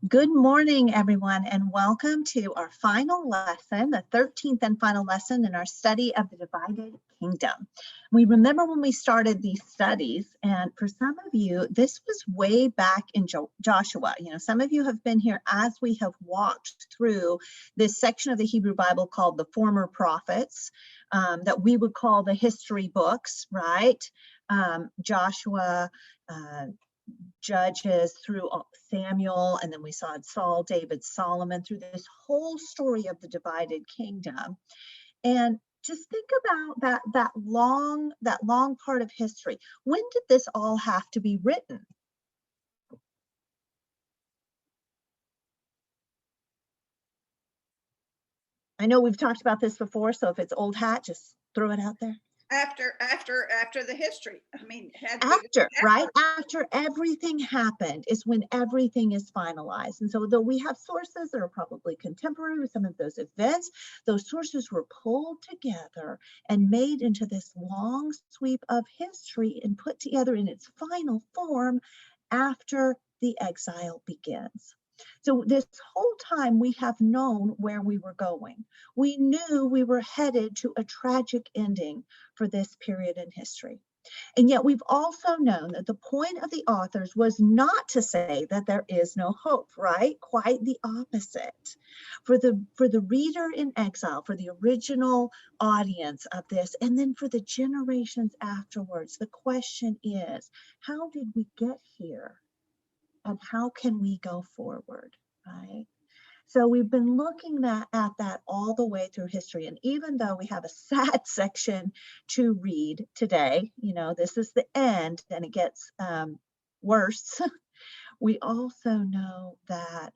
Good morning, everyone, and welcome to our final lesson, the 13th and final lesson in our study of the divided kingdom. We remember when we started these studies, and for some of you, this was way back in Joshua. Some of you have been here as we have walked through this section of the Hebrew Bible called the former prophets, that we would call the history books, right? Joshua, Judges, through Samuel, and then we saw Saul, David, Solomon, through this whole story of the divided kingdom. And just think about that long part of history. When did this all have to be written? I know we've talked about this before, so if it's old hat, just throw it out there. After the history. After everything happened is when everything is finalized. And so though we have sources that are probably contemporary with some of those events, those sources were pulled together and made into this long sweep of history and put together in its final form after the exile begins. So this whole time we have known where we were going. We knew we were headed to a tragic ending for this period in history. And yet we've also known that the point of the authors was not to say that there is no hope, right? Quite the opposite. For the reader in exile, for the original audience of this, and then for the generations afterwards, the question is, how did we get here? And how can we go forward, right? So we've been looking at that all the way through history. And even though we have a sad section to read today, this is the end and it gets worse, we also know that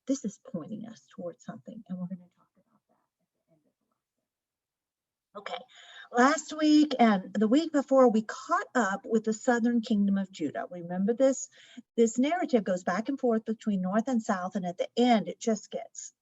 this is pointing us towards something. And we're going to talk about that at the end of the lesson. Okay. Last week and the week before, we caught up with the southern kingdom of Judah. Remember this narrative goes back and forth between north and south, and at the end, it just gets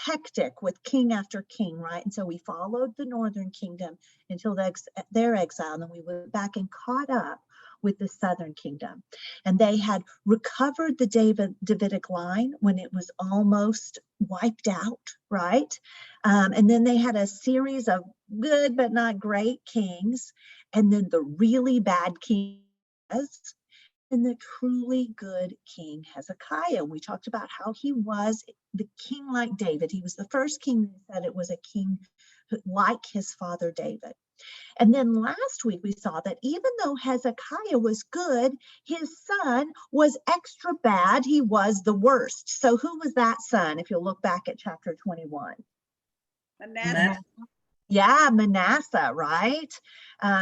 hectic with king after king, right? And so we followed the northern kingdom until their exile, and then we went back and caught up with the southern kingdom. And they had recovered the Davidic line when it was almost wiped out, right? And then they had a series of good but not great kings, and then the really bad king, and the truly good king Hezekiah. We talked about how he was the king like David. He was the first king that said it was a king like his father David. And then last week we saw that even though Hezekiah was good, his son was extra bad. He was the worst. So who was that son, if you'll look back at chapter 21? Manasseh. Yeah, Manasseh, right?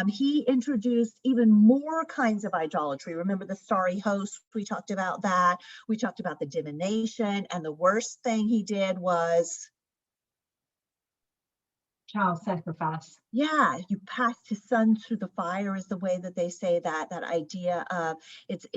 He introduced even more kinds of idolatry. Remember the starry host? We talked about that. We talked about the divination. And the worst thing he did was child sacrifice. Yeah, you passed his son through the fire is the way that they say that idea of it's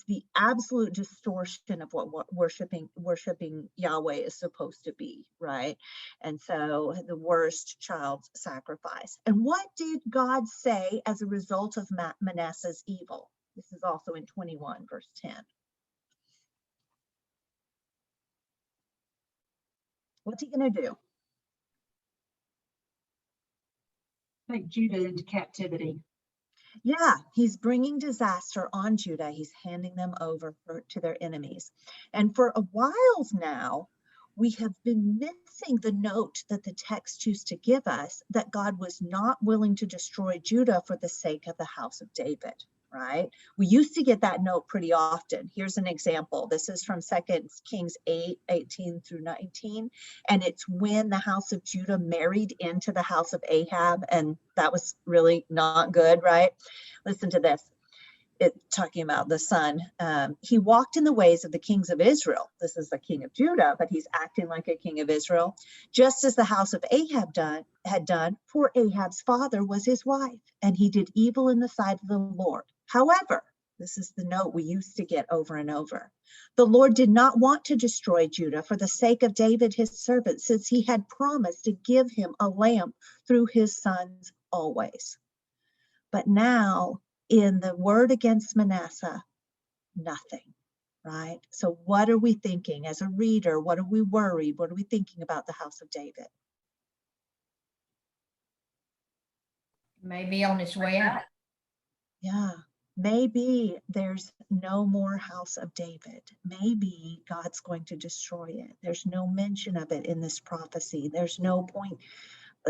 the absolute distortion of what worshiping Yahweh is supposed to be, right? And so the worst child sacrifice. And what did God say as a result of Manasseh's evil? This is also in 21 verse 10. What's he going to do? Take Judah into captivity. Yeah, he's bringing disaster on Judah. He's handing them over to their enemies. And for a while now, we have been missing the note that the text used to give us that God was not willing to destroy Judah for the sake of the house of David, right? We used to get that note pretty often. Here's an example. This is from 2 Kings 8:18 through 19. And it's when the house of Judah married into the house of Ahab. And that was really not good, right? Listen to this. Talking about the son. He walked in the ways of the kings of Israel. This is the king of Judah, but he's acting like a king of Israel, just as the house of Ahab had done, for Ahab's father was his wife, and he did evil in the sight of the Lord. However, this is the note we used to get over and over. The Lord did not want to destroy Judah for the sake of David, his servant, since he had promised to give him a lamp through his sons always. But now, in the word against Manasseh, nothing, right? So what are we thinking as a reader? What are we worried? What are we thinking about the house of David? Maybe on its way out. Yeah, maybe there's no more house of David. Maybe God's going to destroy it. There's no mention of it in this prophecy. There's no point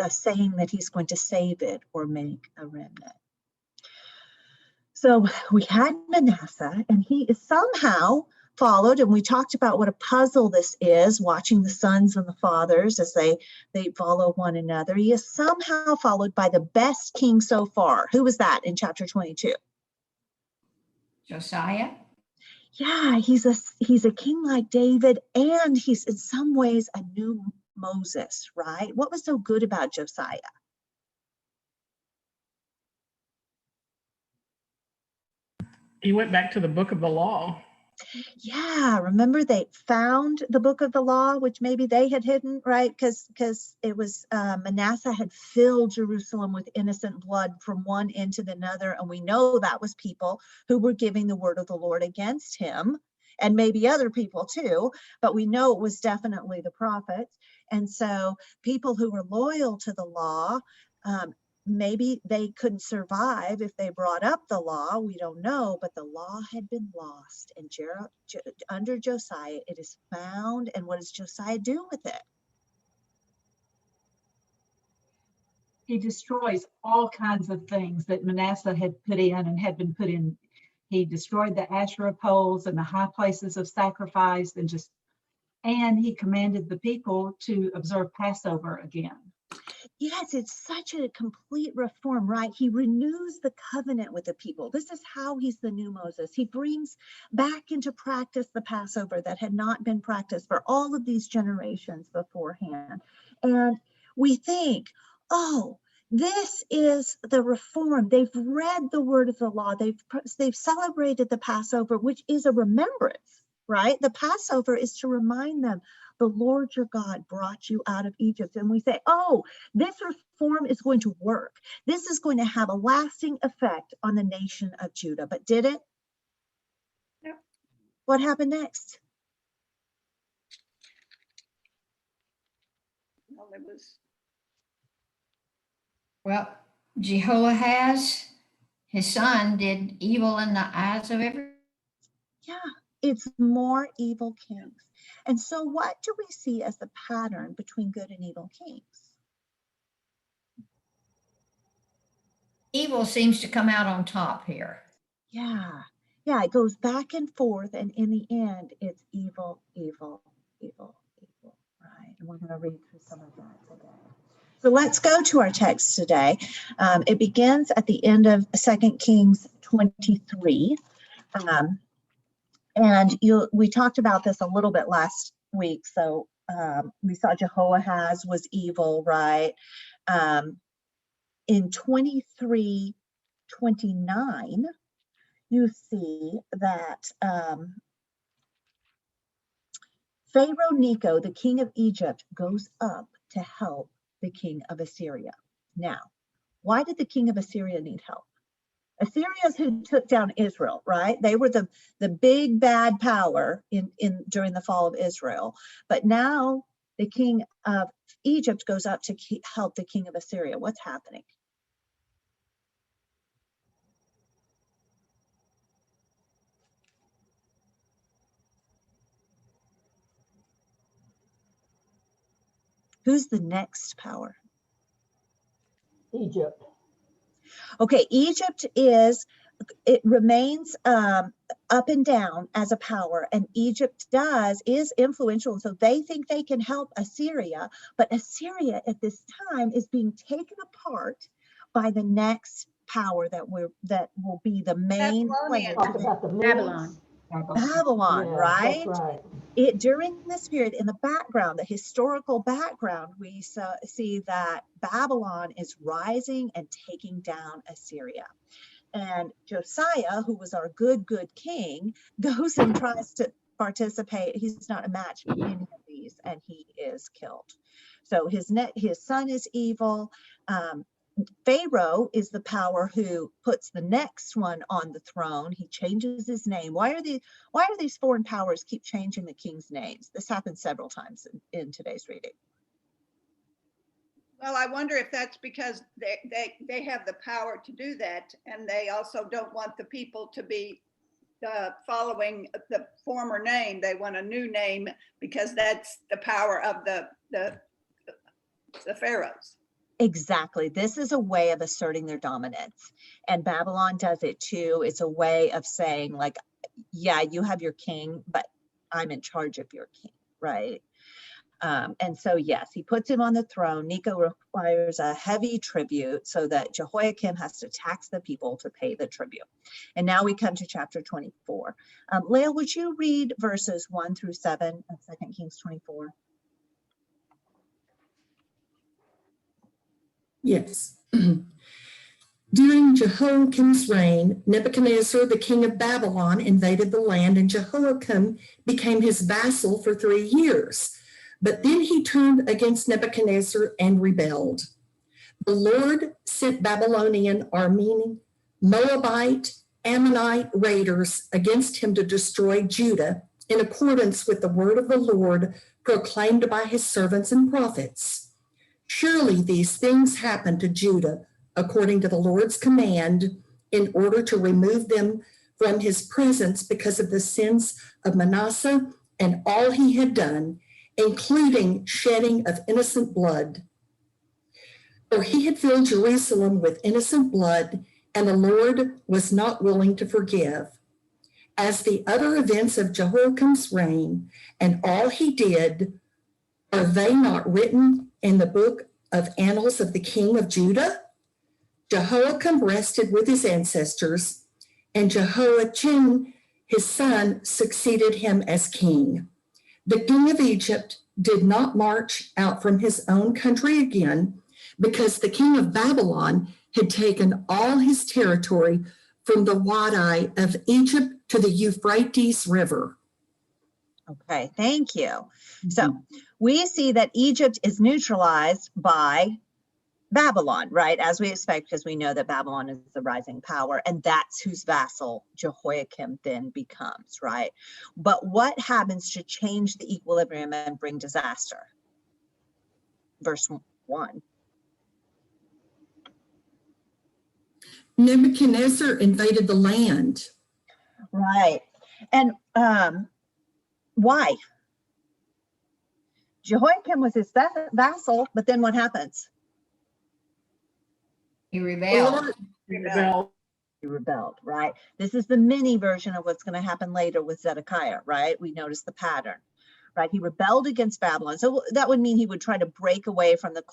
saying that he's going to save it or make a remnant. So we had Manasseh, and he is somehow followed, and we talked about what a puzzle this is, watching the sons and the fathers as they follow one another. He is somehow followed by the best king so far. Who was that in chapter 22? Josiah. Yeah, he's a king like David, and he's in some ways a new Moses, right? What was so good about Josiah? He went back to the book of the law. Yeah, remember they found the book of the law, which maybe they had hidden, right? Because it was Manasseh had filled Jerusalem with innocent blood from one end to the other, and we know that was people who were giving the word of the Lord against him, and maybe other people too, but we know it was definitely the prophets. And so people who were loyal to the law, maybe they couldn't survive if they brought up the law. We don't know, but the law had been lost. And under Josiah, it is found. And what does Josiah do with it? He destroys all kinds of things that Manasseh had put in and had been put in. He destroyed the Asherah poles and the high places of sacrifice, and he commanded the people to observe Passover again. Yes, it's such a complete reform, right? He renews the covenant with the people. This is how he's the new Moses. He brings back into practice the Passover that had not been practiced for all of these generations beforehand. And we think, oh, this is the reform. They've read the word of the law. They've celebrated the Passover, which is a remembrance, right? The Passover is to remind them, the Lord your God brought you out of Egypt. And we say, oh, this reform is going to work. This is going to have a lasting effect on the nation of Judah. But did it? No. What happened next? Well, it was, Well, Jehoahaz, his son, did evil in the eyes of everyone. Yeah, it's more evil kings. And so what do we see as the pattern between good and evil kings? Evil seems to come out on top here. Yeah, it goes back and forth, and in the end, it's evil, evil, evil, evil, right? And we're going to read through some of that today. So let's go to our text today. It begins at the end of 2 Kings 23. And we talked about this a little bit last week. So we saw Jehoahaz was evil, right? In 23:29, you see that Pharaoh Necho, the king of Egypt, goes up to help the king of Assyria. Now, why did the king of Assyria need help? Assyria is who took down Israel, right? They were the big bad power during the fall of Israel. But now the king of Egypt goes up to help the king of Assyria. What's happening? Who's the next power? Egypt. Okay, Egypt remains up and down as a power, and Egypt is influential, and so they think they can help Assyria, but Assyria at this time is being taken apart by the next power that will be the main player. Talk about the Babylon. Babylon, Yeah, right? That's right. During this period, in the background, the historical background, we see that Babylon is rising and taking down Assyria. And Josiah, who was our good king, goes and tries to participate. He's not a match for any of these, and he is killed. So his son is evil. Pharaoh is the power who puts the next one on the throne. He changes his name. Why are these foreign powers keep changing the king's names? This happens several times in today's reading. Well, I wonder if that's because they have the power to do that, and they also don't want the people to be following the former name. They want a new name because that's the power of the pharaohs. Exactly. This is a way of asserting their dominance. And Babylon does it too. It's a way of saying, like, yeah, you have your king, but I'm in charge of your king, right? And so, yes, he puts him on the throne. Necho requires a heavy tribute so that Jehoiakim has to tax the people to pay the tribute. And now we come to chapter 24. Lael, would you read verses 1 through 7 of 2 Kings 24? Yes. During Jehoiakim's reign, Nebuchadnezzar, the king of Babylon, invaded the land, and Jehoiakim became his vassal for 3 years. But then he turned against Nebuchadnezzar and rebelled. The Lord sent Babylonian, Aramean, Moabite, Ammonite raiders against him to destroy Judah in accordance with the word of the Lord proclaimed by his servants and prophets. Surely these things happened to Judah according to the Lord's command in order to remove them from his presence because of the sins of Manasseh and all he had done, including shedding of innocent blood. For he had filled Jerusalem with innocent blood, and the Lord was not willing to forgive. As the other events of Jehoiakim's reign and all he did, are they not written in the book of annals of the king of Judah? Jehoiakim rested with his ancestors, and Jehoiachin, his son, succeeded him as king. The king of Egypt did not march out from his own country again because the king of Babylon had taken all his territory from the Wadi of Egypt to the Euphrates River. Okay, thank you. So we see that Egypt is neutralized by Babylon, right? As we expect, because we know that Babylon is the rising power, and that's whose vassal Jehoiakim then becomes, right? But what happens to change the equilibrium and bring disaster? Verse 1. Nebuchadnezzar invaded the land. Right. And why? Jehoiakim was his vassal, but then what happens? He rebelled. Rebel. He rebelled, right? This is the mini version of what's going to happen later with Zedekiah, right? We notice the pattern, right? He rebelled against Babylon. So that would mean he would try to break away from the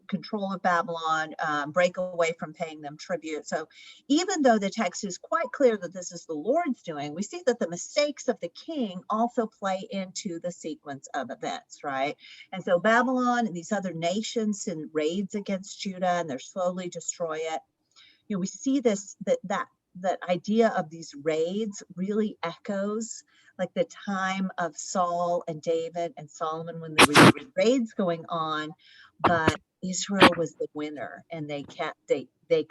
control of Babylon, break away from paying them tribute. So even though the text is quite clear that this is the Lord's doing, we see that the mistakes of the king also play into the sequence of events, right? And so Babylon and these other nations send raids against Judah, and they're slowly destroy it. You know, we see this, that idea of these raids really echoes like the time of Saul and David and Solomon when there were raids going on, but Israel was the winner, and they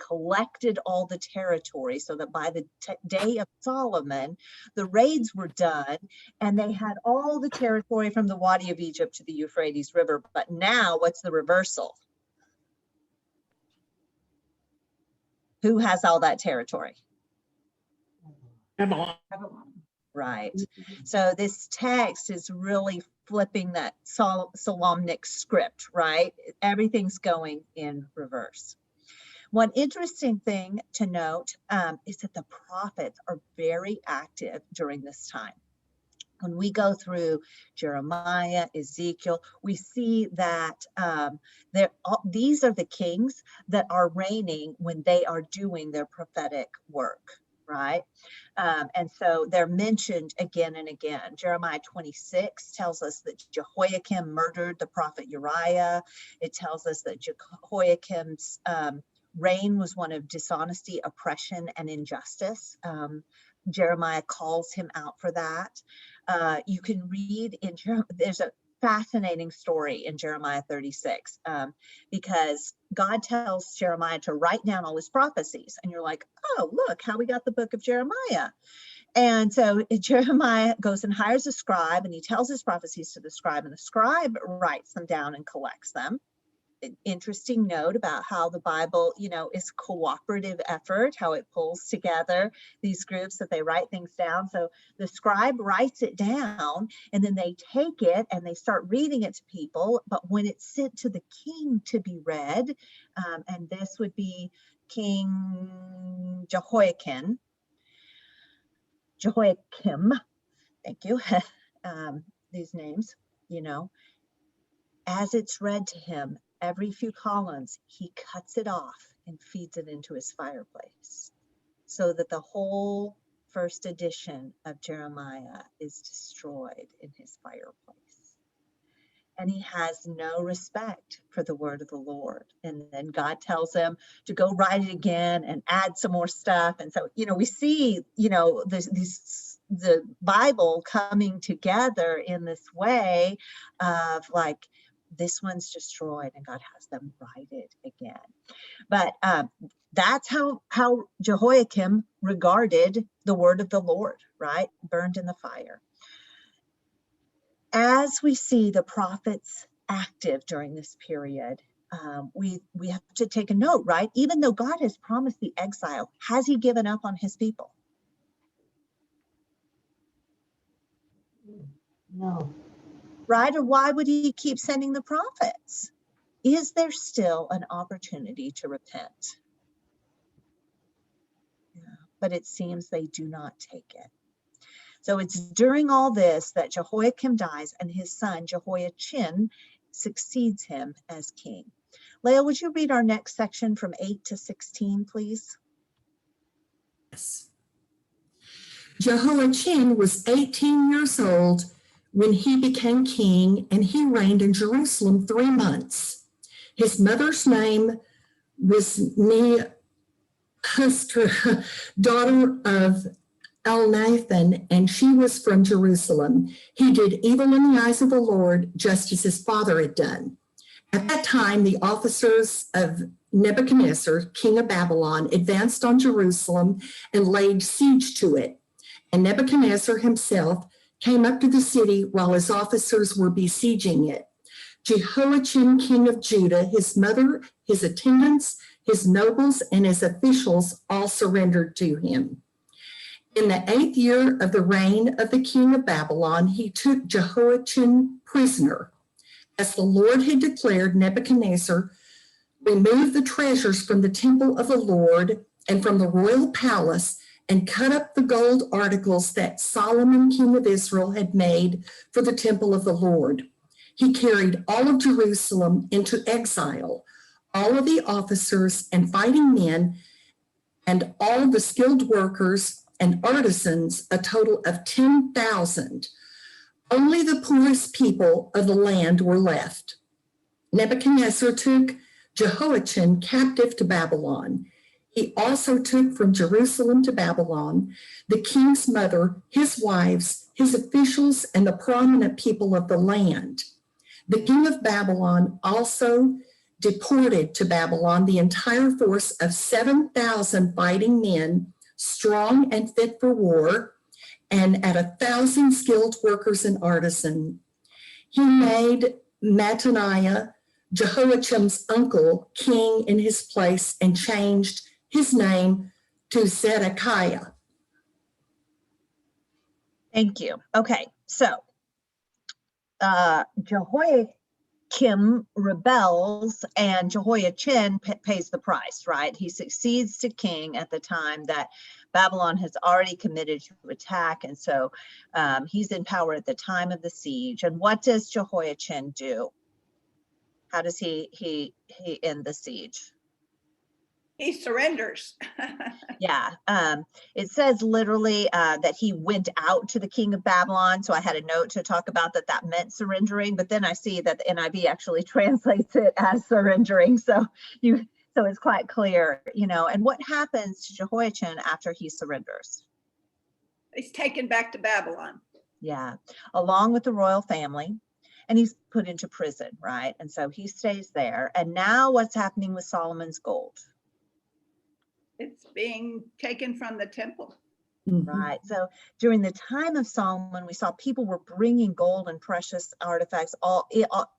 collected all the territory so that by the day of Solomon, the raids were done, and they had all the territory from the Wadi of Egypt to the Euphrates River. But now what's the reversal? Who has all that territory? Babylon. Right. So this text is really flipping that Solomonic script, right? Everything's going in reverse. One interesting thing to note is that the prophets are very active during this time. When we go through Jeremiah, Ezekiel, we see that these are the kings that are reigning when they are doing their prophetic work, right? And so they're mentioned again and again. Jeremiah 26 tells us that Jehoiakim murdered the prophet Uriah. It tells us that Jehoiakim's reign was one of dishonesty, oppression, and injustice. Jeremiah calls him out for that. You can read in there's fascinating story in Jeremiah 36, because God tells Jeremiah to write down all his prophecies. And you're like, oh, look how we got the book of Jeremiah. And so Jeremiah goes and hires a scribe, and he tells his prophecies to the scribe, and the scribe writes them down and collects them. An interesting note about how the Bible, is cooperative effort, how it pulls together these groups that they write things down. So the scribe writes it down, and then they take it and they start reading it to people. But when it's sent to the king to be read, and this would be King Jehoiakim, thank you, these names, as it's read to him, every few columns, he cuts it off and feeds it into his fireplace, so that the whole first edition of Jeremiah is destroyed in his fireplace. And he has no respect for the word of the Lord. And then God tells him to go write it again and add some more stuff. And so, we see, the Bible coming together in this way of like, this one's destroyed and God has them write it again. But that's how Jehoiakim regarded the word of the Lord, right? Burned in the fire. As we see the prophets active during this period, we have to take a note, right? Even though God has promised the exile, has he given up on his people? No. Right? Or why would he keep sending the prophets? Is there still an opportunity to repent? Yeah, but it seems they do not take it. So it's during all this that Jehoiakim dies and his son Jehoiachin succeeds him as king. Leah, would you read our next section from 8 to 16, please? Yes. Jehoiachin was 18 years old when he became king, and he reigned in Jerusalem 3 months. His mother's name was Nehushta, daughter of Elnathan, and she was from Jerusalem. He did evil in the eyes of the Lord, just as his father had done. At that time, the officers of Nebuchadnezzar, king of Babylon, advanced on Jerusalem and laid siege to it. And Nebuchadnezzar himself came up to the city while his officers were besieging it. Jehoiachin, king of Judah, his mother, his attendants, his nobles, and his officials all surrendered to him. In the 8th year of the reign of the king of Babylon, he took Jehoiachin prisoner. As the Lord had declared, Nebuchadnezzar removed the treasures from the temple of the Lord and from the royal palace and cut up the gold articles that Solomon, king of Israel, had made for the temple of the Lord. He carried all of Jerusalem into exile, all of the officers and fighting men, and all the skilled workers and artisans, a total of 10,000. Only the poorest people of the land were left. Nebuchadnezzar took Jehoiachin captive to Babylon. He also took from Jerusalem to Babylon the king's mother, his wives, his officials, and the prominent people of the land. The king of Babylon also deported to Babylon the entire force of 7,000 fighting men, strong and fit for war, and at 1,000 skilled workers and artisans. He made Mattaniah, Jehoiachin's uncle, king in his place and changed his name to Zedekiah. Thank you. Okay, so Jehoiakim rebels and Jehoiachin pays the price, right? He succeeds to king at the time that Babylon has already committed to attack. And so he's in power at the time of the siege. And what does Jehoiachin do? How does he end the siege? He surrenders. Yeah, it says literally that he went out to the king of Babylon. So I had a note to talk about that meant surrendering, but then I see that the NIV actually translates it as surrendering. So it's quite clear, and what happens to Jehoiachin after he surrenders? He's taken back to Babylon. Yeah, along with the royal family. and he's put into prison, right? And so he stays there. And now what's happening with Solomon's gold? It's being taken from the temple. Right. So during the time of Solomon, we saw people were bringing gold and precious artifacts.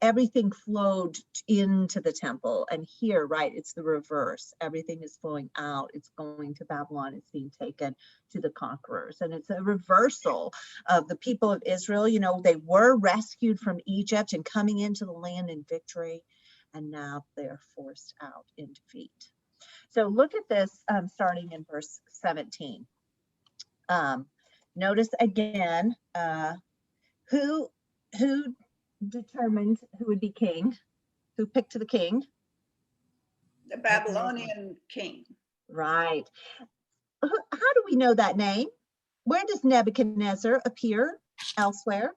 Everything flowed into the temple. And here, right, it's the reverse. Everything is flowing out. It's going to Babylon. It's being taken to the conquerors. And it's a reversal of the people of Israel. You know, they were rescued from Egypt and coming into the land in victory. And now they're forced out in defeat. So look at this starting in verse 17. Notice again, who determined who would be king? Who picked the king? The Babylonian king. Right. How do we know that name? Where does Nebuchadnezzar appear elsewhere?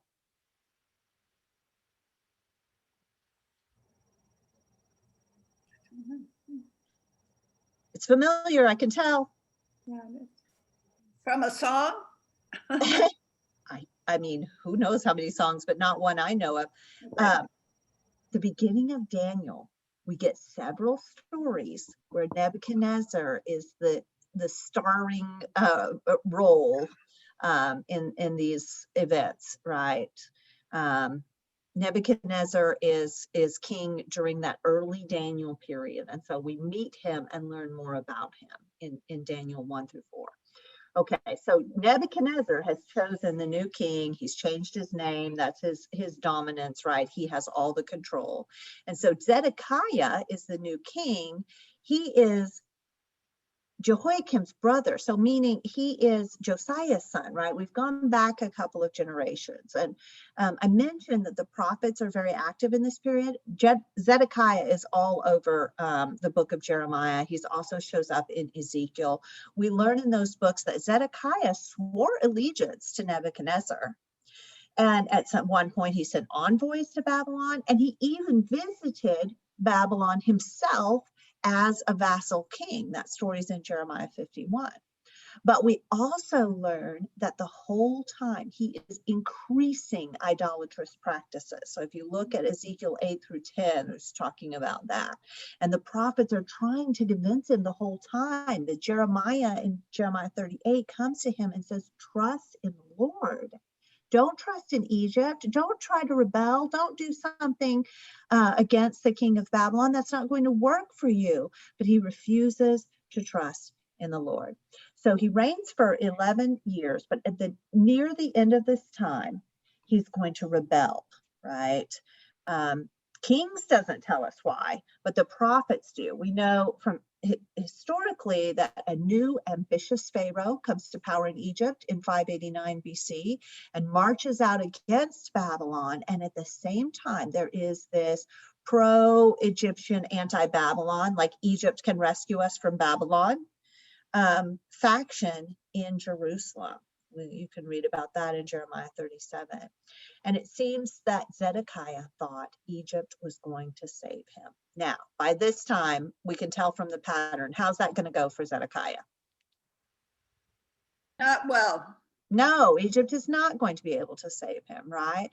It's familiar, I can tell. From a song? I mean, who knows how many songs, but not one I know of. The beginning of Daniel, we get several stories where Nebuchadnezzar is the starring role in these events, right? Nebuchadnezzar is king during that early Daniel period. And so we meet him and learn more about him in Daniel 1 through 4. Okay, so Nebuchadnezzar has chosen the new king. He's changed his name. That's his dominance, right? He has all the control. And so Zedekiah is the new king. He is Jehoiakim's brother, so meaning he is Josiah's son, right? We've gone back a couple of generations. And I mentioned that the prophets are very active in this period. Zedekiah is all over the book of Jeremiah. He also shows up in Ezekiel. We learn in those books that Zedekiah swore allegiance to Nebuchadnezzar. And at one point he sent envoys to Babylon, and he even visited Babylon himself as a vassal king. That story is in Jeremiah 51. But we also learn that the whole time he is increasing idolatrous practices. So if you look at Ezekiel 8 through 10, it's talking about that. And the prophets are trying to convince him the whole time that Jeremiah in Jeremiah 38 comes to him and says, trust in the Lord. Don't trust in Egypt. Don't try to rebel. Don't do something against the king of Babylon. That's not going to work for you. But he refuses to trust in the Lord. So he reigns for 11 years, but near the end of this time, he's going to rebel, right? Kings doesn't tell us why, but the prophets do. We know from historically that a new ambitious Pharaoh comes to power in Egypt in 589 BC and marches out against Babylon. And at the same time, there is this pro-Egyptian anti-Babylon, like Egypt can rescue us from Babylon, faction in Jerusalem. You can read about that in Jeremiah 37. And it seems that Zedekiah thought Egypt was going to save him. Now, by this time, we can tell from the pattern. How's that going to go for Zedekiah? Not well. No, Egypt is not going to be able to save him, right?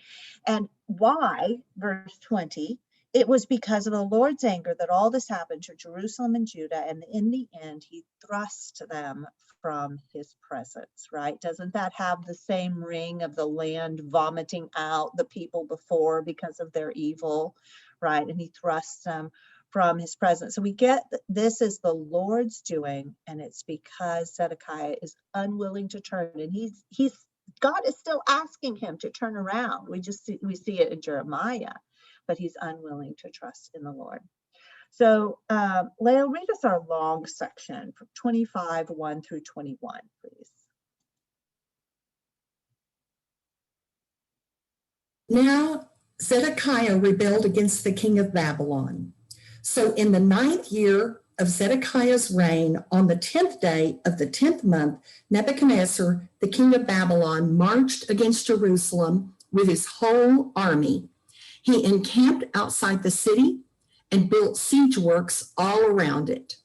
And why? Verse 20. It was because of the Lord's anger that all this happened to Jerusalem and Judah, and in the end, he thrust them from his presence, right? Doesn't that have the same ring of the land vomiting out the people before because of their evil, right? And he thrusts them from his presence. So we get that this is the Lord's doing, and it's because Zedekiah is unwilling to turn, and God is still asking him to turn around. We see it in Jeremiah. But he's unwilling to trust in the Lord. So Lael, read us our long section from 25, 1 through 21, please. Now Zedekiah rebelled against the king of Babylon. So in the 9th year of Zedekiah's reign, on the 10th day of the 10th month, Nebuchadnezzar, the king of Babylon, marched against Jerusalem with his whole army. He encamped outside the city and built siege works all around it.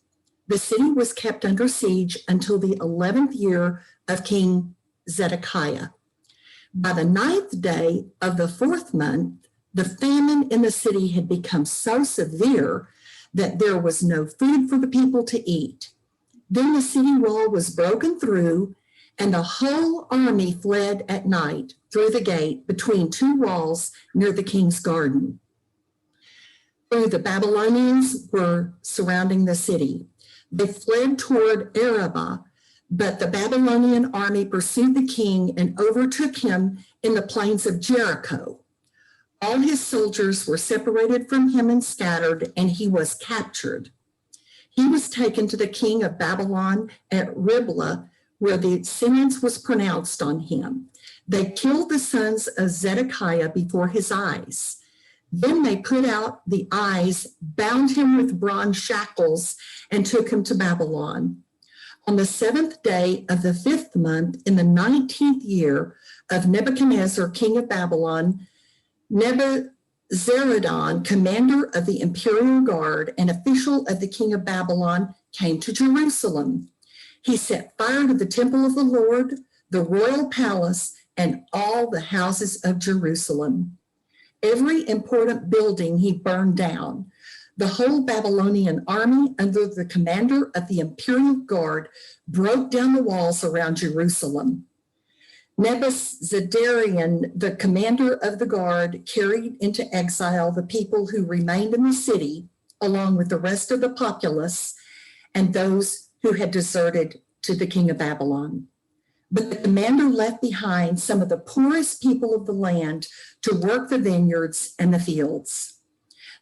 The city was kept under siege until the 11th year of King Zedekiah. By the 9th day of the 4th month, The famine in the city had become so severe that there was no food for the people to eat. Then the city wall was broken through, and the whole army fled at night through the gate between two walls near the king's garden. The Babylonians were surrounding the city. They fled toward Arabah, but the Babylonian army pursued the king and overtook him in the plains of Jericho. All his soldiers were separated from him and scattered, and he was captured. He was taken to the king of Babylon at Riblah, where the sentence was pronounced on him. They killed the sons of Zedekiah before his eyes. Then they put out the eyes, bound him with bronze shackles, and took him to Babylon. On the 7th day of the 5th month, in the 19th year of Nebuchadnezzar, king of Babylon, Nebuzaradan, commander of the imperial guard and official of the king of Babylon, came to Jerusalem. He set fire to the temple of the Lord, the royal palace, and all the houses of Jerusalem. Every important building he burned down. The whole Babylonian army, under the commander of the imperial guard, broke down the walls around Jerusalem. Nebuzaradan, the commander of the guard, carried into exile the people who remained in the city, along with the rest of the populace and those who had deserted to the king of Babylon. But the commander left behind some of the poorest people of the land to work the vineyards and the fields.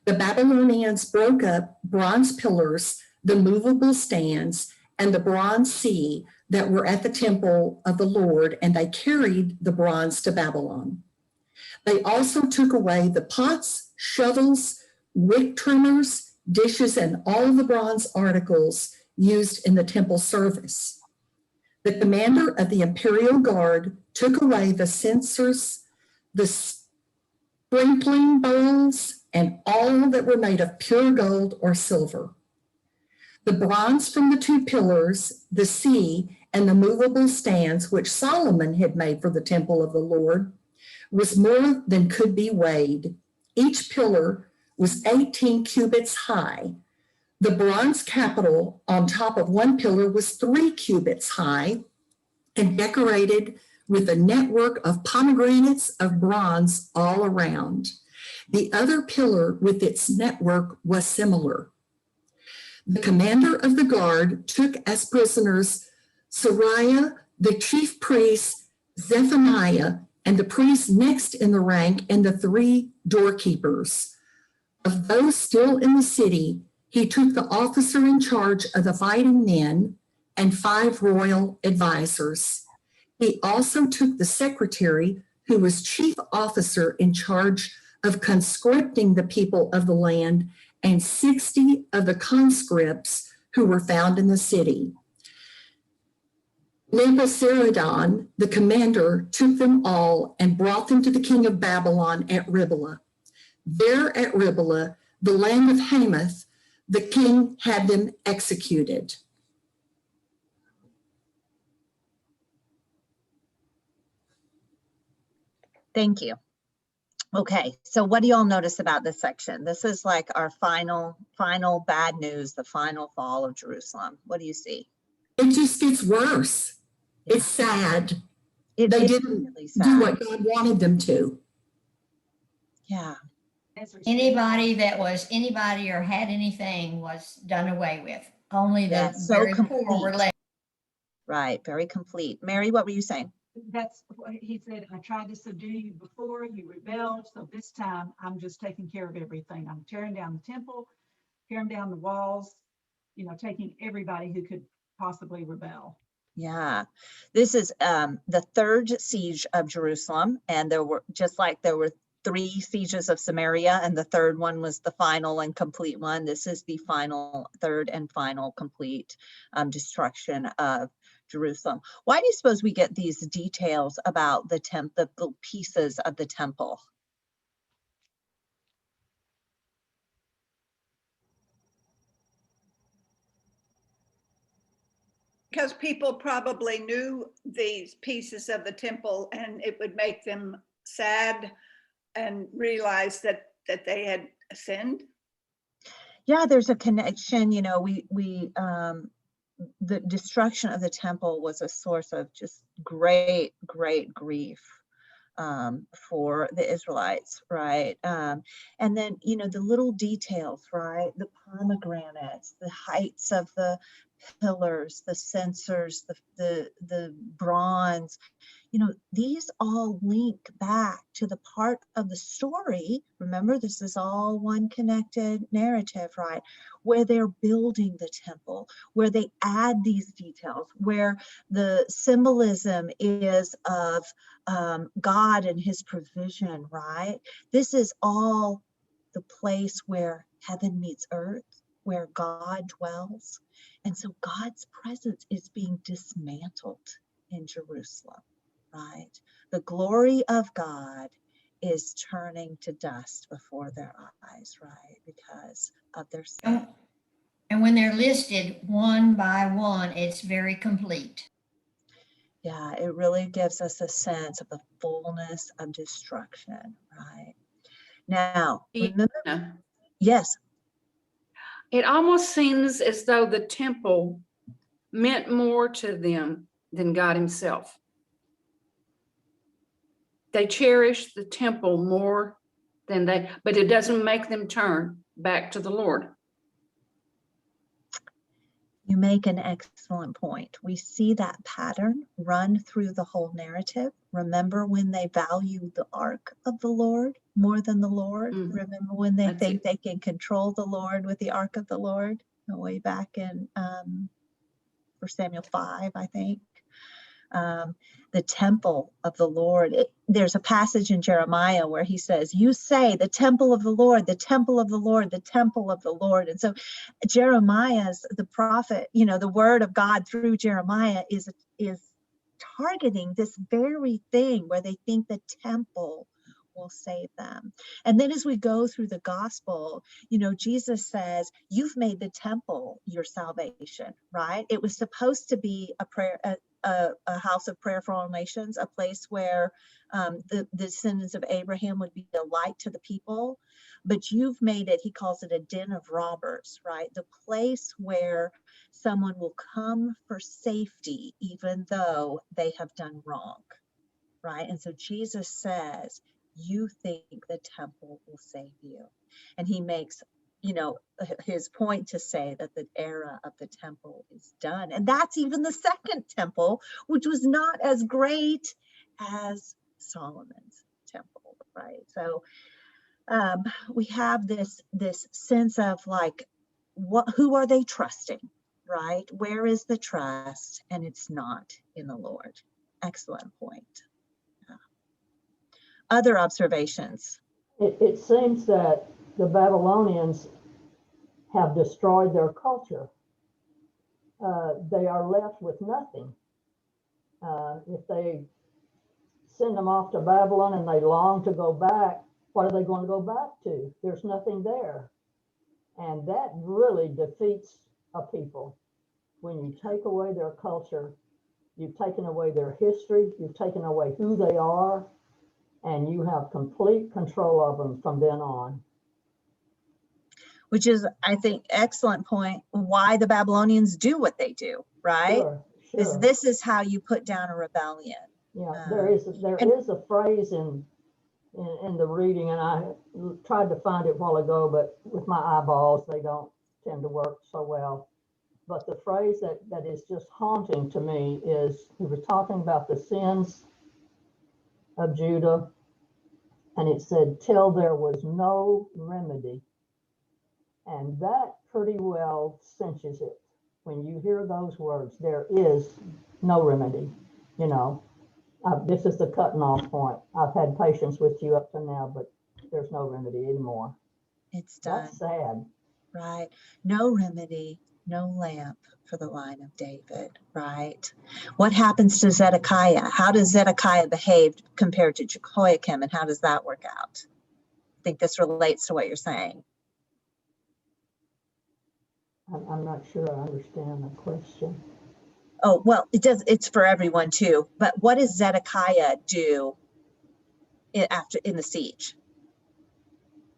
The Babylonians broke up bronze pillars, the movable stands, and the bronze sea that were at the temple of the Lord, and they carried the bronze to Babylon. They also took away the pots, shovels, wick trimmers, dishes, and all the bronze articles used in the temple service. The commander of the imperial guard took away the censers, the sprinkling bowls, and all that were made of pure gold or silver. The bronze from the two pillars, the sea, and the movable stands which Solomon had made for the temple of the Lord was more than could be weighed. Each pillar was 18 cubits high. The bronze capital on top of one pillar was 3 cubits high and decorated with a network of pomegranates of bronze all around. The other pillar with its network was similar. The commander of the guard took as prisoners Sariah, the chief priest, Zephaniah, and the priest next in the rank, and the 3 doorkeepers. Of those still in the city, he took the officer in charge of the fighting men and 5 royal advisors. He also took the secretary, who was chief officer in charge of conscripting the people of the land, and 60 of the conscripts who were found in the city. Nebuzaradan, the commander, took them all and brought them to the king of Babylon at Riblah. There at Riblah, the land of Hamath, the king had them executed. Thank you. Okay, so what do y'all notice about this section? This is like our final bad news, the final fall of Jerusalem. What do you see? It just gets worse. It's sad. They didn't really do what God wanted them to. Yeah. Anybody or had anything was done away with. Only the so very poor complete. were left. Right, very complete. Mary, what were you saying? That's what he said. I tried to subdue you before, you rebelled. So this time I'm just taking care of everything. I'm tearing down the temple, tearing down the walls, taking everybody who could possibly rebel. Yeah, this is the 3rd siege of Jerusalem. And there were 3 sieges of Samaria, and the 3rd one was the final and complete one. This is the 3rd and final complete destruction of Jerusalem. Why do you suppose we get these details about the pieces of the temple? Because people probably knew these pieces of the temple and it would make them sad and realized that they had sinned? Yeah, there's a connection. You know, the destruction of the temple was a source of just great grief for the Israelites, right? And then, you know, the little details, right? The pomegranates, the heights of the pillars, the censers, the bronze, you know, these all link back to the part of the story. Remember, this is all one connected narrative, right? Where they're building the temple, where they add these details, where the symbolism is of God and his provision, right? This is all the place where heaven meets earth, where God dwells. And so God's presence is being dismantled in Jerusalem, right? The glory of God is turning to dust before their eyes, right? Because of their sin. And when they're listed one by one, it's very complete. Yeah, it really gives us a sense of the fullness of destruction, right? Now, remember, Yeah. yes, It almost seems as though the temple meant more to them than God himself. They cherish the temple more than but it doesn't make them turn back to the Lord. you make an excellent point. We see that pattern run through the whole narrative. Remember when they value the ark of the Lord more than the Lord? Remember when they think they can control the Lord with the ark of the Lord? Way back in 1 Samuel 5, I think. The temple of the Lord. There's a passage in Jeremiah where he says, you say the temple of the Lord, the temple of the Lord, the temple of the Lord. And so Jeremiah's, the prophet, you know, the word of God through Jeremiah is targeting this very thing where they think the temple will save them. And then as we go through the gospel, you know, Jesus says, you've made the temple your salvation, right? It was supposed to be a prayer, a house of prayer for all nations, a place where the descendants of Abraham would be a light to the people. But you've made it, he calls it a den of robbers, right? The place where someone will come for safety, even though they have done wrong, right? And so Jesus says, you think the temple will save you. And he makes, you know, his point to say that the era of the temple is done. And that's even the second temple, which was not as great as Solomon's temple, right? So we have this sense of like, who are they trusting, right? Where is the trust? And it's not in the Lord. Excellent point. Other observations? It seems that the Babylonians have destroyed their culture. They are left with nothing. If they send them off to Babylon and they long to go back, what are they going to go back to? There's nothing there. And that really defeats a people. When you take away their culture, you've taken away their history, you've taken away who they are, and you have complete control of them from then on. Which is, I think, excellent point, why the Babylonians do what they do, right? Sure. This is how you put down a rebellion. Yeah, there is a phrase in the reading, and I tried to find it a while ago, but with my eyeballs, they don't tend to work so well. But the phrase that is just haunting to me is, he was talking about the sins of Judah, and it said, till there was no remedy. And that pretty well cinches it. When you hear those words, there is no remedy. You know, this is the cutting off point. I've had patience with you up to now, but there's no remedy anymore. It's done. That's sad. Right. No remedy, no lamp for the line of David, right? What happens to Zedekiah? How does Zedekiah behave compared to Jehoiakim, and how does that work out? I think this relates to what you're saying. I'm not sure I understand the question. Oh, well, it does. It's for everyone too. But what does Zedekiah do in the siege?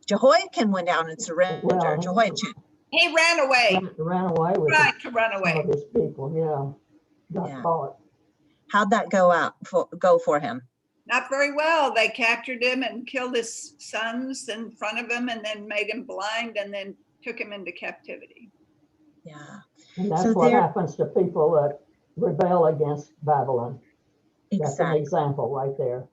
Jehoiakim went down and surrendered. Well, Jehoiachin. He ran away, ran away with tried to run some away. of his people, got Yeah. caught. How'd that go for him? Not very well. They captured him and killed his sons in front of him and then made him blind and then took him into captivity. Yeah. And that's So what there- happens to people that rebel against Babylon. That's an Exactly. example right there.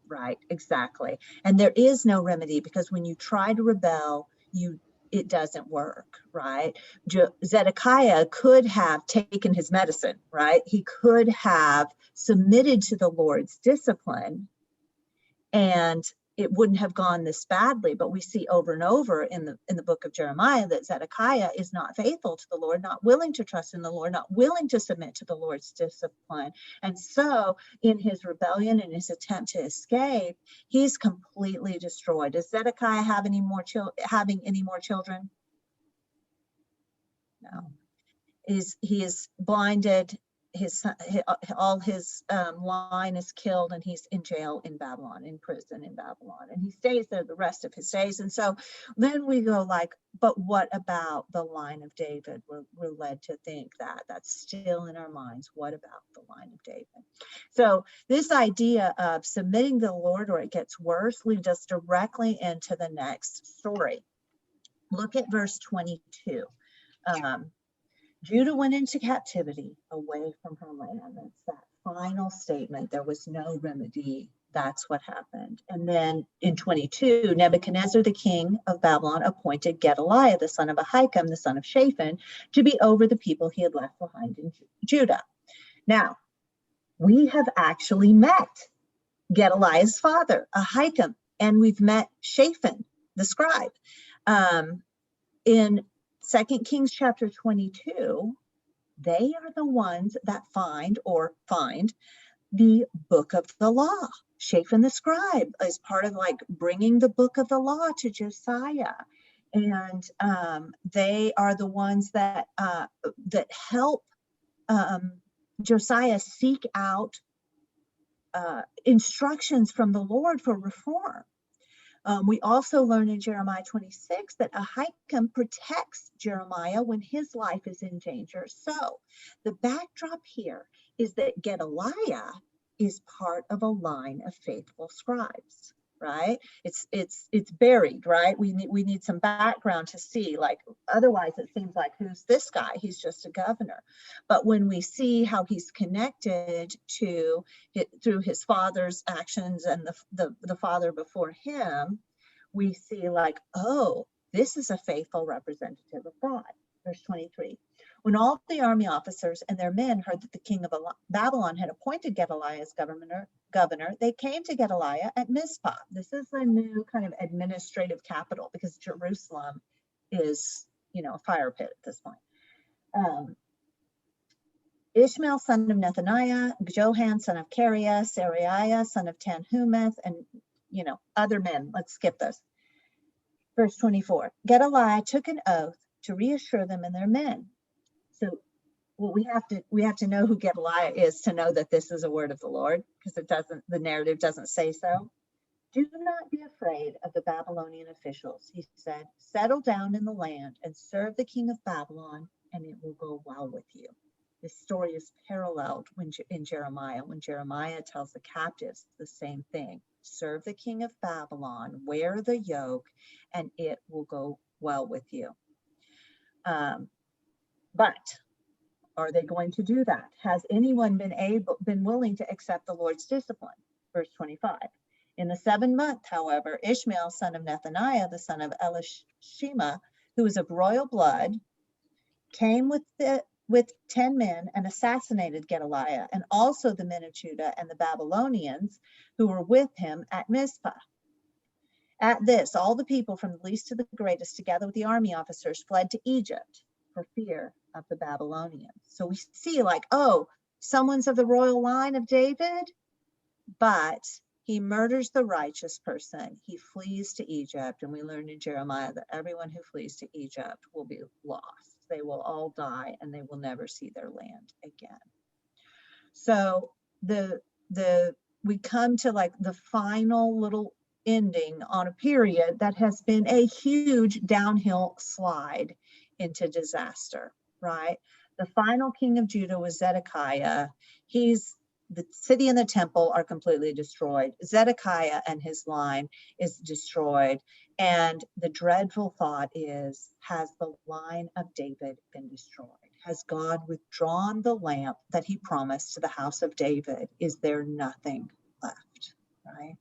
Right, exactly. And there is no remedy, because when you try to rebel, it doesn't work, right? Zedekiah could have taken his medicine, right? He could have submitted to the Lord's discipline, and it wouldn't have gone this badly. But we see over and over in the book of Jeremiah that Zedekiah is not faithful to the Lord, not willing to trust in the Lord, not willing to submit to the Lord's discipline. And so in his rebellion and his attempt to escape, he's completely destroyed. Does Zedekiah have any more children? No. He is blinded. All his line is killed, and he's in jail in Babylon, in prison in Babylon, and he stays there the rest of his days. And so then we go like, but what about the line of David? We're led to think that's still in our minds. What about the line of David? So this idea of submitting to the Lord or it gets worse leads us directly into the next story. Look at verse 22. Judah went into captivity away from her land. That's that final statement. There was no remedy. That's what happened. And then in 22, Nebuchadnezzar, the king of Babylon, appointed Gedaliah, the son of Ahikam, the son of Shaphan, to be over the people he had left behind in Judah. Now, we have actually met Gedaliah's father, Ahikam, and we've met Shaphan, the scribe. In 2 Kings chapter 22, they are the ones that find the book of the law. Shaphan the scribe is part of like bringing the book of the law to Josiah. And they are the ones that help Josiah seek out instructions from the Lord for reform. We also learn in Jeremiah 26 that Ahikam protects Jeremiah when his life is in danger. So the backdrop here is that Gedaliah is part of a line of faithful scribes, right? It's buried, right? We need some background to see, like, otherwise it seems like, who's this guy? He's just a governor. But when we see how he's connected to it through his father's actions and the father before him, we see like, oh, this is a faithful representative of God. Verse 23. When all the army officers and their men heard that the king of Babylon had appointed Gedaliah as governor, they came to Gedaliah at Mizpah. This is a new kind of administrative capital, because Jerusalem is, a fire pit at this point. Ishmael, son of Nethaniah, Johan, son of Kareah, Seraiah, son of Tanhumeth, and, other men. Let's skip this. Verse 24, Gedaliah took an oath to reassure them and their men. So we have to know who Gedaliah is to know that this is a word of the Lord, because the narrative doesn't say so. Do not be afraid of the Babylonian officials, he said. Settle down in the land and serve the king of Babylon, and it will go well with you. This story is paralleled in Jeremiah, when Jeremiah tells the captives the same thing. Serve the king of Babylon, wear the yoke, and it will go well with you. But are they going to do that? Has anyone been willing to accept the Lord's discipline? Verse 25. In the 7th month, however, Ishmael, son of Nethaniah, the son of Elishama, who was of royal blood, came with 10 men and assassinated Gedaliah, and also the men of Judah and the Babylonians who were with him at Mizpah. At this, all the people from the least to the greatest, together with the army officers, fled to Egypt for fear of the Babylonians. So we see like, oh, someone's of the royal line of David, but he murders the righteous person. He flees to Egypt. And we learned in Jeremiah that everyone who flees to Egypt will be lost. They will all die and they will never see their land again. So we come to like the final little ending on a period that has been a huge downhill slide into disaster, right? The final king of Judah was Zedekiah. The city and the temple are completely destroyed. Zedekiah and his line is destroyed. And the dreadful thought is, has the line of David been destroyed? Has God withdrawn the lamp that he promised to the house of David? Is there nothing left, right?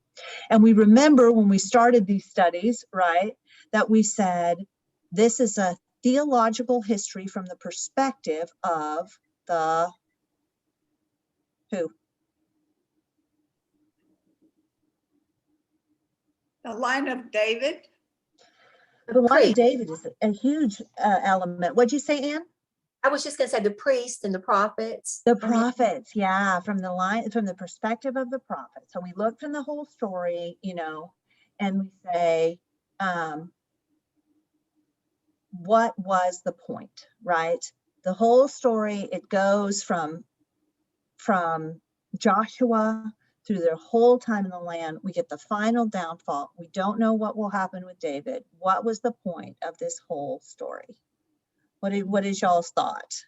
And we remember when we started these studies, right, that we said this is a theological history from the perspective of the who? The line of David. The line of Priest. David is a huge element. What'd you say, Anne? I was just going to say the priests and the prophets. The prophets, yeah, from the perspective of the prophets. So we look from the whole story, and we say, what was the point, right? The whole story, it goes from Joshua through their whole time in the land. We get the final downfall. We don't know what will happen with David. What was the point of this whole story? What is y'all's thought?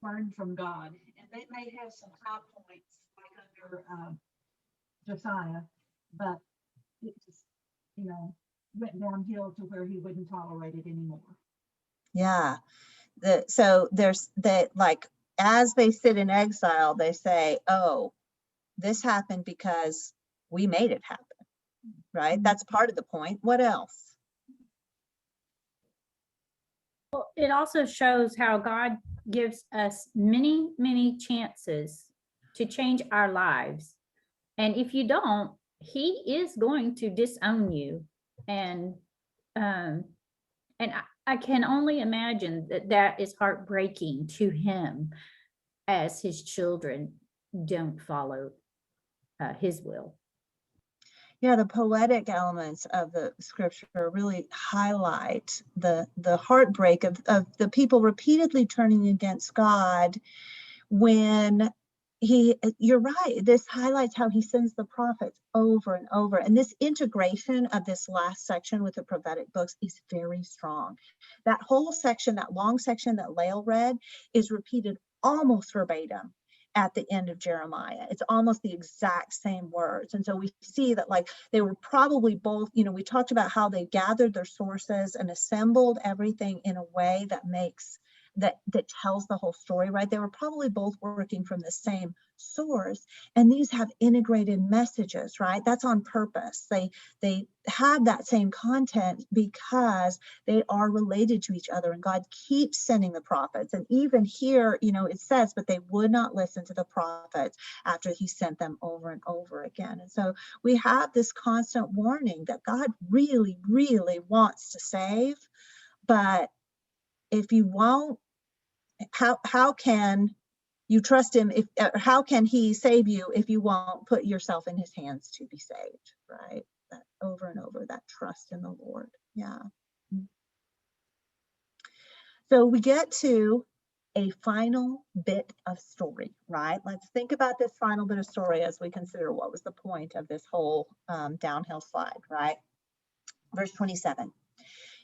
Learn from God. And they may have some high points like under Josiah, but it just, went downhill to where he wouldn't tolerate it anymore. Yeah. So there's that, like, as they sit in exile, they say, oh, this happened because we made it happen, right? Mhm. That's part of the point. What else? Well, it also shows how God gives us many, many chances to change our lives. And if you don't, he is going to disown you. And I can only imagine that is heartbreaking to him as his children don't follow his will. Yeah, the poetic elements of the scripture really highlight the heartbreak of the people repeatedly turning against God when you're right, this highlights how he sends the prophets over and over. And this integration of this last section with the prophetic books is very strong. That whole section, that long section that Lael read, is repeated almost verbatim at the end of Jeremiah. It's almost the exact same words. And so we see that, like, they were probably both, we talked about how they gathered their sources and assembled everything in a way that makes that tells the whole story, right? They were probably both working from the same source, and these have integrated messages, right? That's on purpose. They have that same content because they are related to each other, and God keeps sending the prophets. And even here, it says, but they would not listen to the prophets after he sent them over and over again. And so we have this constant warning that God really, really wants to save, but if you won't, how can you trust him? How can he save you if you won't put yourself in his hands to be saved, right? That over and over, that trust in the Lord. Yeah. So we get to a final bit of story, right? Let's think about this final bit of story as we consider what was the point of this whole downhill slide, right? Verse 27.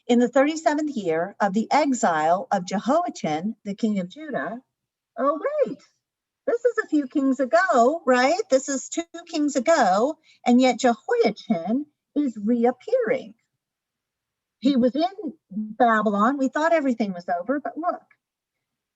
In the 37th year of the exile of Jehoiachin, the king of Judah. Oh, wait, this is a few kings ago, right? This is 2 kings ago, and yet Jehoiachin is reappearing. He was in Babylon. We thought everything was over, but look.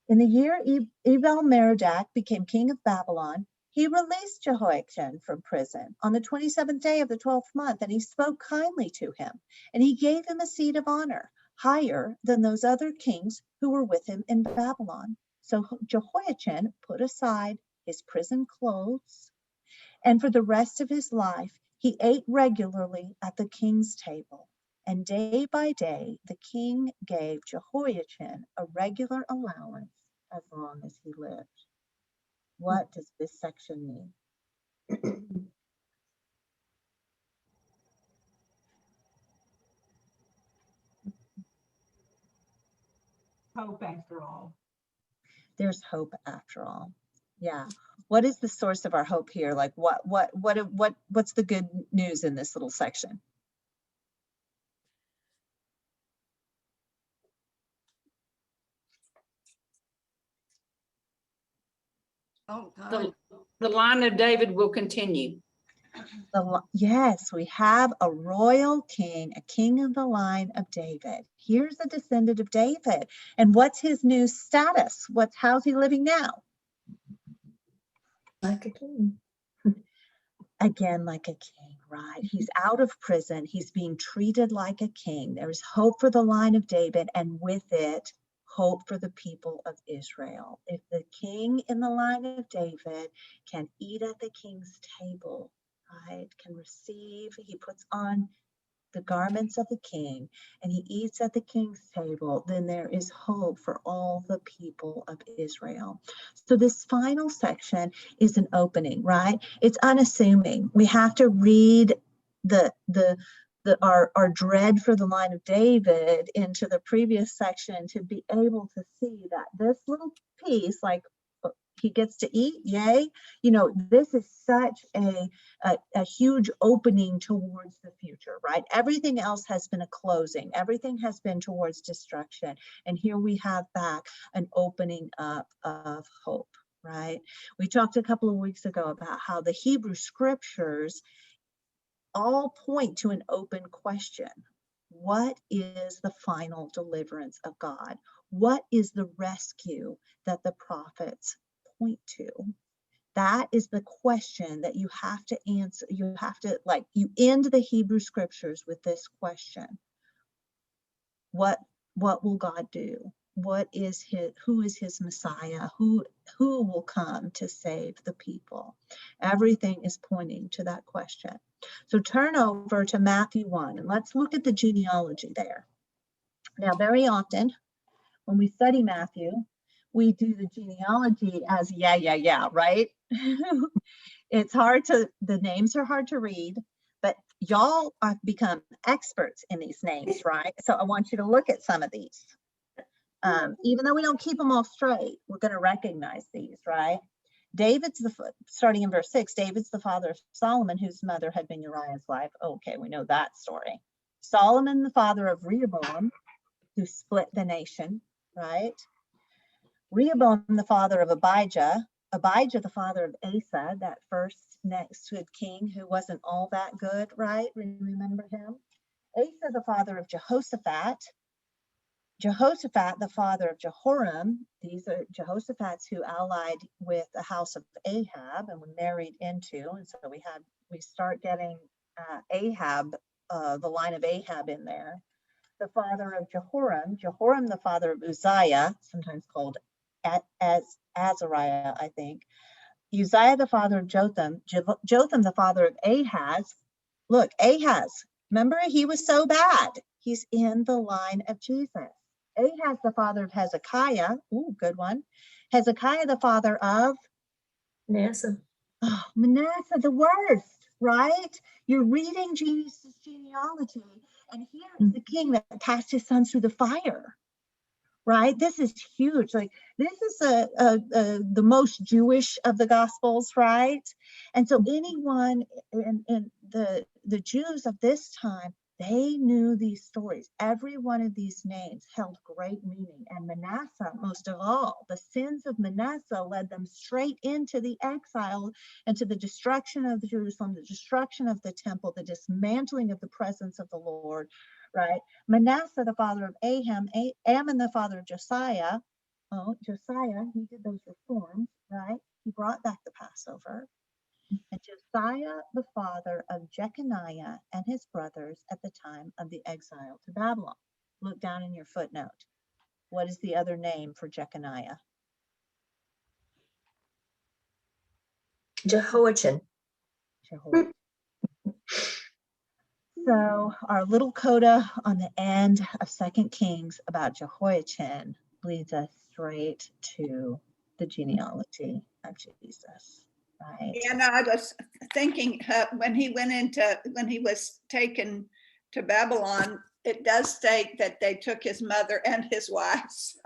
In the year Evil-Merodach became king of Babylon, he released Jehoiachin from prison on the 27th day of the 12th month, and he spoke kindly to him, and he gave him a seat of honor, higher than those other kings who were with him in Babylon. So Jehoiachin put aside his prison clothes, and for the rest of his life, he ate regularly at the king's table. And day by day, the king gave Jehoiachin a regular allowance as long as he lived. What does this section mean? Hope after all. There's hope after all. Yeah. What is the source of our hope here? Like what's the good news in this little section? Oh, God. The line of David will continue. Yes, we have a royal king, a king of the line of David. Here's a descendant of David. And what's his new status? How's he living now? Like a king. Again, like a king, right? He's out of prison. He's being treated like a king. There's hope for the line of David, and with it, hope for the people of Israel. If the king in the line of David can eat at the king's table, right, can receive, he puts on the garments of the king and he eats at the king's table, then there is hope for all the people of Israel. So this final section is an opening, right? It's unassuming. We have to read our dread for the line of David into the previous section to be able to see that this little piece, like he gets to eat, yay. This is such a huge opening towards the future, right? Everything else has been a closing. Everything has been towards destruction. And here we have back an opening up of hope, right? We talked a couple of weeks ago about how the Hebrew scriptures all point to an open question. What is the final deliverance of God? What is the rescue that the prophets point to? That is the question that you have to answer. You have to, you end the Hebrew scriptures with this question. What will God do? Who is his Messiah? Who will come to save the people? Everything is pointing to that question. So turn over to Matthew 1 and let's look at the genealogy there. Now, very often when we study Matthew, we do the genealogy as yeah, right? The names are hard to read, but y'all have become experts in these names, right? So I want you to look at some of these. Even though we don't keep them all straight, we're going to recognize these, right? Starting in verse 6, David's the father of Solomon, whose mother had been Uriah's wife. Okay, we know that story. Solomon, the father of Rehoboam, who split the nation, right? Rehoboam, the father of Abijah, the father of Asa, that first next good king who wasn't all that good, right? Remember him? Asa, the father of Jehoshaphat, the father of Jehoram. These are Jehoshaphat's who allied with the house of Ahab and were married into. And so we start getting Ahab, the line of Ahab in there. The father of Jehoram, the father of Uzziah, sometimes called Azariah, I think. Uzziah, the father of Jotham, the father of Ahaz. Look, Ahaz, remember, he was so bad. He's in the line of Jesus. Ahaz, the father of Hezekiah. Ooh, good one. Hezekiah, the father of Manasseh. Oh, Manasseh, the worst, right? You're reading Jesus' genealogy, and here is the king that passed his sons through the fire, right? This is huge. This is the most Jewish of the Gospels, right? And so anyone in the Jews of this time, they knew these stories. Every one of these names held great meaning. And Manasseh, most of all, the sins of Manasseh led them straight into the exile and to the destruction of Jerusalem, the destruction of the temple, the dismantling of the presence of the Lord, right? Manasseh, the father of Ammon, the father of Josiah. Oh, Josiah, he did those reforms, right? He brought back the Passover. And Josiah, the father of Jeconiah and his brothers at the time of the exile to Babylon. Look down in your footnote. What is the other name for Jeconiah? Jehoiachin. So our little coda on the end of 2 Kings about Jehoiachin leads us straight to the genealogy of Jesus, right? And I was thinking when he was taken to Babylon, it does state that they took his mother and his wives.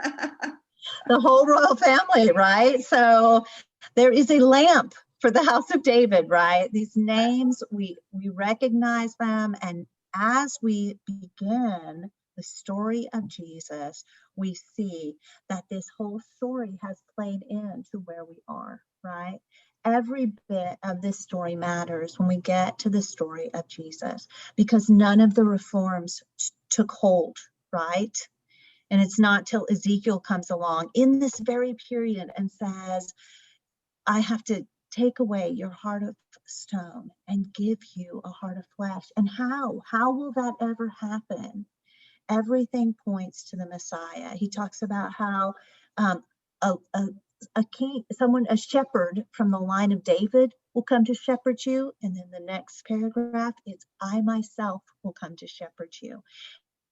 The whole royal family, right? So There is a lamp for the house of David, right? These names, we recognize them. And as we begin the story of Jesus, we see that this whole story has played into where we are, right? Every bit of this story matters when we get to the story of Jesus, because none of the reforms took hold, right? And it's not till Ezekiel comes along in this very period and says, I have to take away your heart of stone and give you a heart of flesh. And how? How will that ever happen? Everything points to the Messiah. He talks about how a king, a shepherd from the line of David will come to shepherd you. And then the next paragraph, it's I myself will come to shepherd you.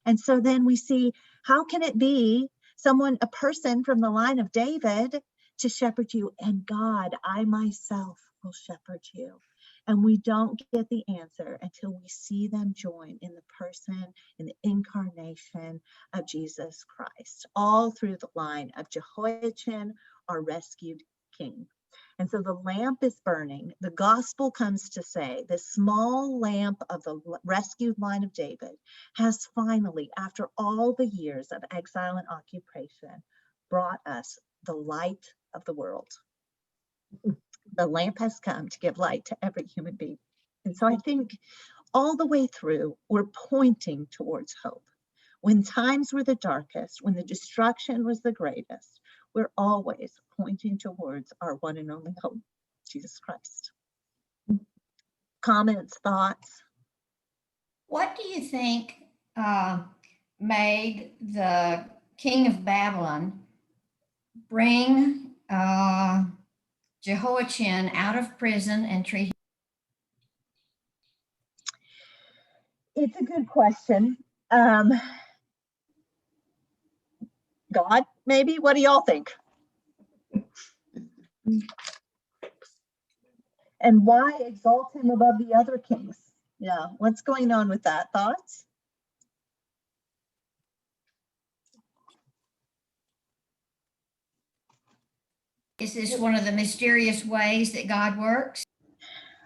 And so then we see, how can it be a person from the line of David to shepherd you? And God, I myself will shepherd you. And we don't get the answer until we see them join in the person, in the incarnation of Jesus Christ, all through the line of Jehoiachin, our rescued king. And so the lamp is burning. The gospel comes to say the small lamp of the rescued line of David has finally, after all the years of exile and occupation, brought us the light of the world. The lamp has come to give light to every human being. And so I think all the way through, we're pointing towards hope. When times were the darkest, when the destruction was the greatest, we're always pointing towards our one and only hope, Jesus Christ. Comments, thoughts? What do you think made the king of Babylon bring Jehoiachin out of prison and treat him? It's a good question. God, maybe? What do y'all think? And why exalt him above the other kings? Yeah, what's going on with that? Thoughts? Is this one of the mysterious ways that God works?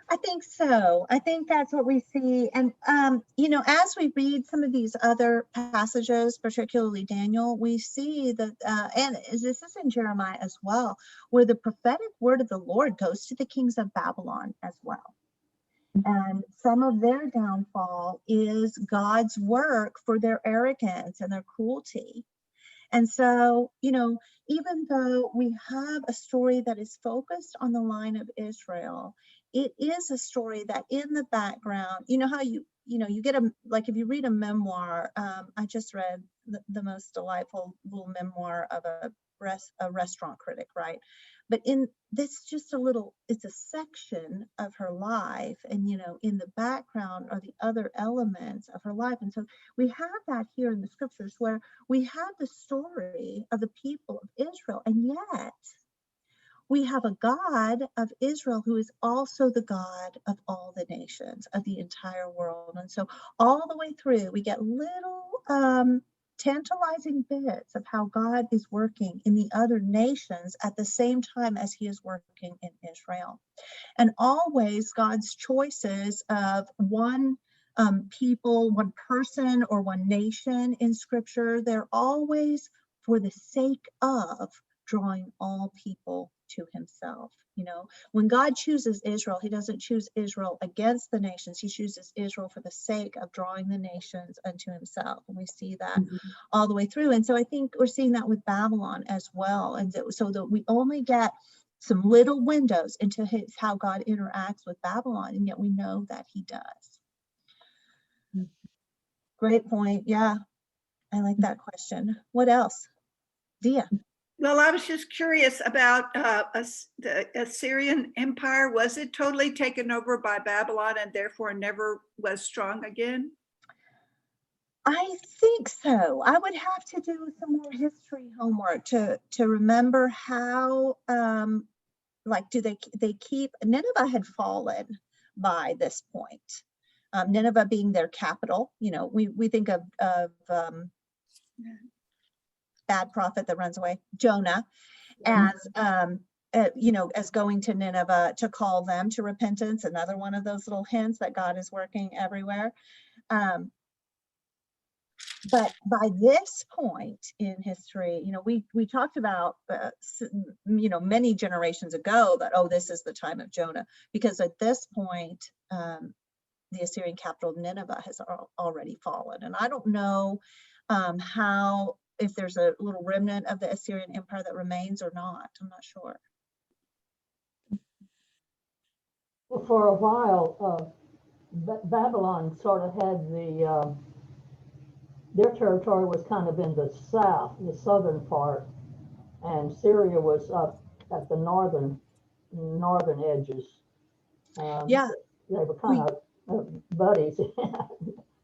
I think so. I think that's what we see. And, as we read some of these other passages, particularly Daniel, we see that, and this is in Jeremiah as well, where the prophetic word of the Lord goes to the kings of Babylon as well. And some of their downfall is God's work for their arrogance and their cruelty. And so, even though we have a story that is focused on the line of Israel, it is a story that in the background, how you get if you read a memoir, I just read the most delightful little memoir of a restaurant critic, right? But in this, it's a section of her life. And, in the background are the other elements of her life. And so we have that here in the scriptures where we have the story of the people of Israel. And yet we have a God of Israel who is also the God of all the nations of the entire world. And so all the way through, we get little tantalizing bits of how God is working in the other nations at the same time as he is working in Israel. And always God's choices of one people, one person, or one nation in scripture, they're always for the sake of drawing all people to himself. When God chooses Israel, he doesn't choose Israel against the nations. He chooses Israel for the sake of drawing the nations unto himself. And we see that all the way through. And so I think we're seeing that with Babylon as well. And so that we only get some little windows into how God interacts with Babylon, and yet we know that he does. Great point. Yeah, I like that question. What else? Dia. Well, I was just curious about the Assyrian Empire. Was it totally taken over by Babylon and therefore never was strong again? I think so. I would have to do some more history homework to remember how, do they keep, Nineveh had fallen by this point. Nineveh being their capital. We think of bad prophet that runs away, Jonah, as as going to Nineveh to call them to repentance. Another one of those little hints that God is working everywhere. But by this point in history, we talked about, many generations ago that, oh, this is the time of Jonah, because at this point, the Assyrian capital Nineveh has already fallen. And I don't know if there's a little remnant of the Assyrian Empire that remains or not. I'm not sure. Well, for a while, Babylon sort of had their territory was kind of in the south, the southern part, and Syria was up at the northern edges. Yeah. They were kind of buddies,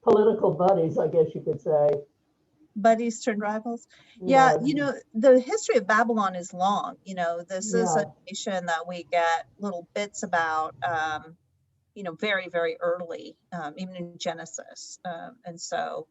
political buddies, I guess you could say. Buddies turned rivals. Yeah, the history of Babylon is long. This is a nation that we get little bits about, very, very early, even in Genesis. And so,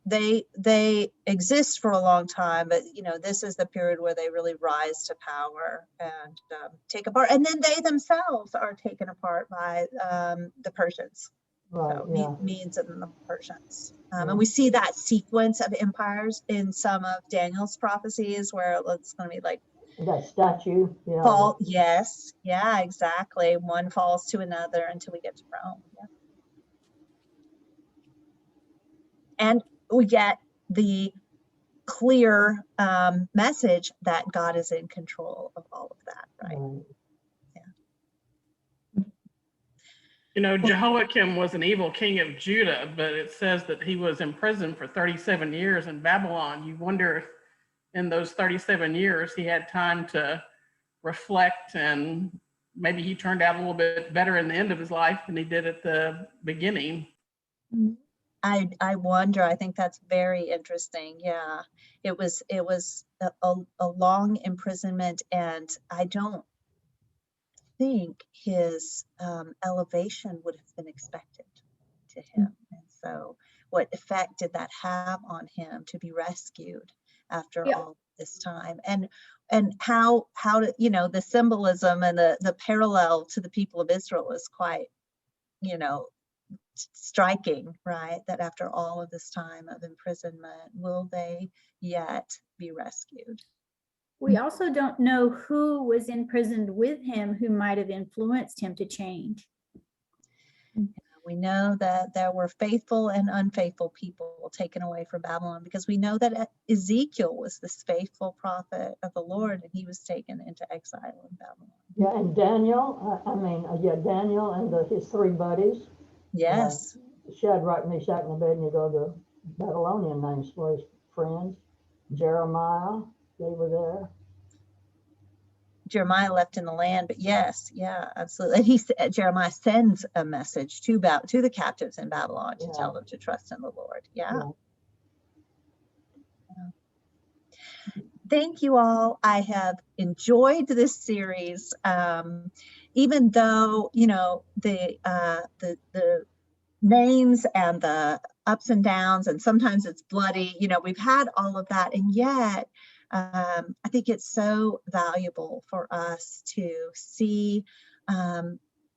they exist for a long time, but this is the period where they really rise to power and take apart, and then they themselves are taken apart by the Persians. Right, So Medes and the Persians. And we see that sequence of empires in some of Daniel's prophecies, where it's going to be like that statue. Fall. Yes. Yeah, exactly. One falls to another until we get to Rome. Yeah. And we get the clear message that God is in control of all of that, right? Jehoiakim was an evil king of Judah, but it says that he was in prison for 37 years in Babylon. You wonder if in those 37 years he had time to reflect, and maybe he turned out a little bit better in the end of his life than he did at the beginning. I wonder. I think that's very interesting. Yeah, it was a long imprisonment, and I don't think his elevation would have been expected to him. And so what effect did that have on him to be rescued after all this time? And how to, the symbolism and the parallel to the people of Israel is quite, striking, right? That after all of this time of imprisonment, will they yet be rescued? We also don't know who was imprisoned with him who might have influenced him to change. We know that there were faithful and unfaithful people taken away from Babylon, because we know that Ezekiel was this faithful prophet of the Lord, and he was taken into exile in Babylon. Yeah, and Daniel, Daniel and his three buddies. Yes. Shadrach, Meshach, and Abednego, the Babylonian names for his friends. Jeremiah, they were there. Jeremiah left in the land, but yes, yeah, absolutely. And Jeremiah sends a message to the captives in Babylon to tell them to trust in the Lord. Yeah. Thank you all. I have enjoyed this series, even though the names and the ups and downs, and sometimes it's bloody. We've had all of that, and yet I think it's so valuable for us to see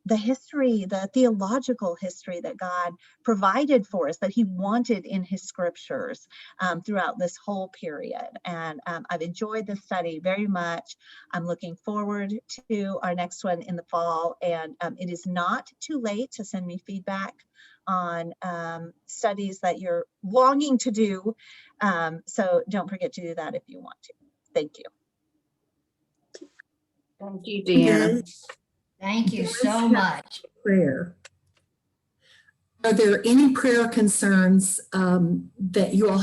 the history, the theological history that God provided for us, that he wanted in his scriptures throughout this whole period. And I've enjoyed this study very much. I'm looking forward to our next one in the fall. And it is not too late to send me feedback on studies that you're longing to do. So don't forget to do that if you want to. Thank you. Thank you, Deanna. Thank you so much. Prayer. Are there any prayer concerns that you all have?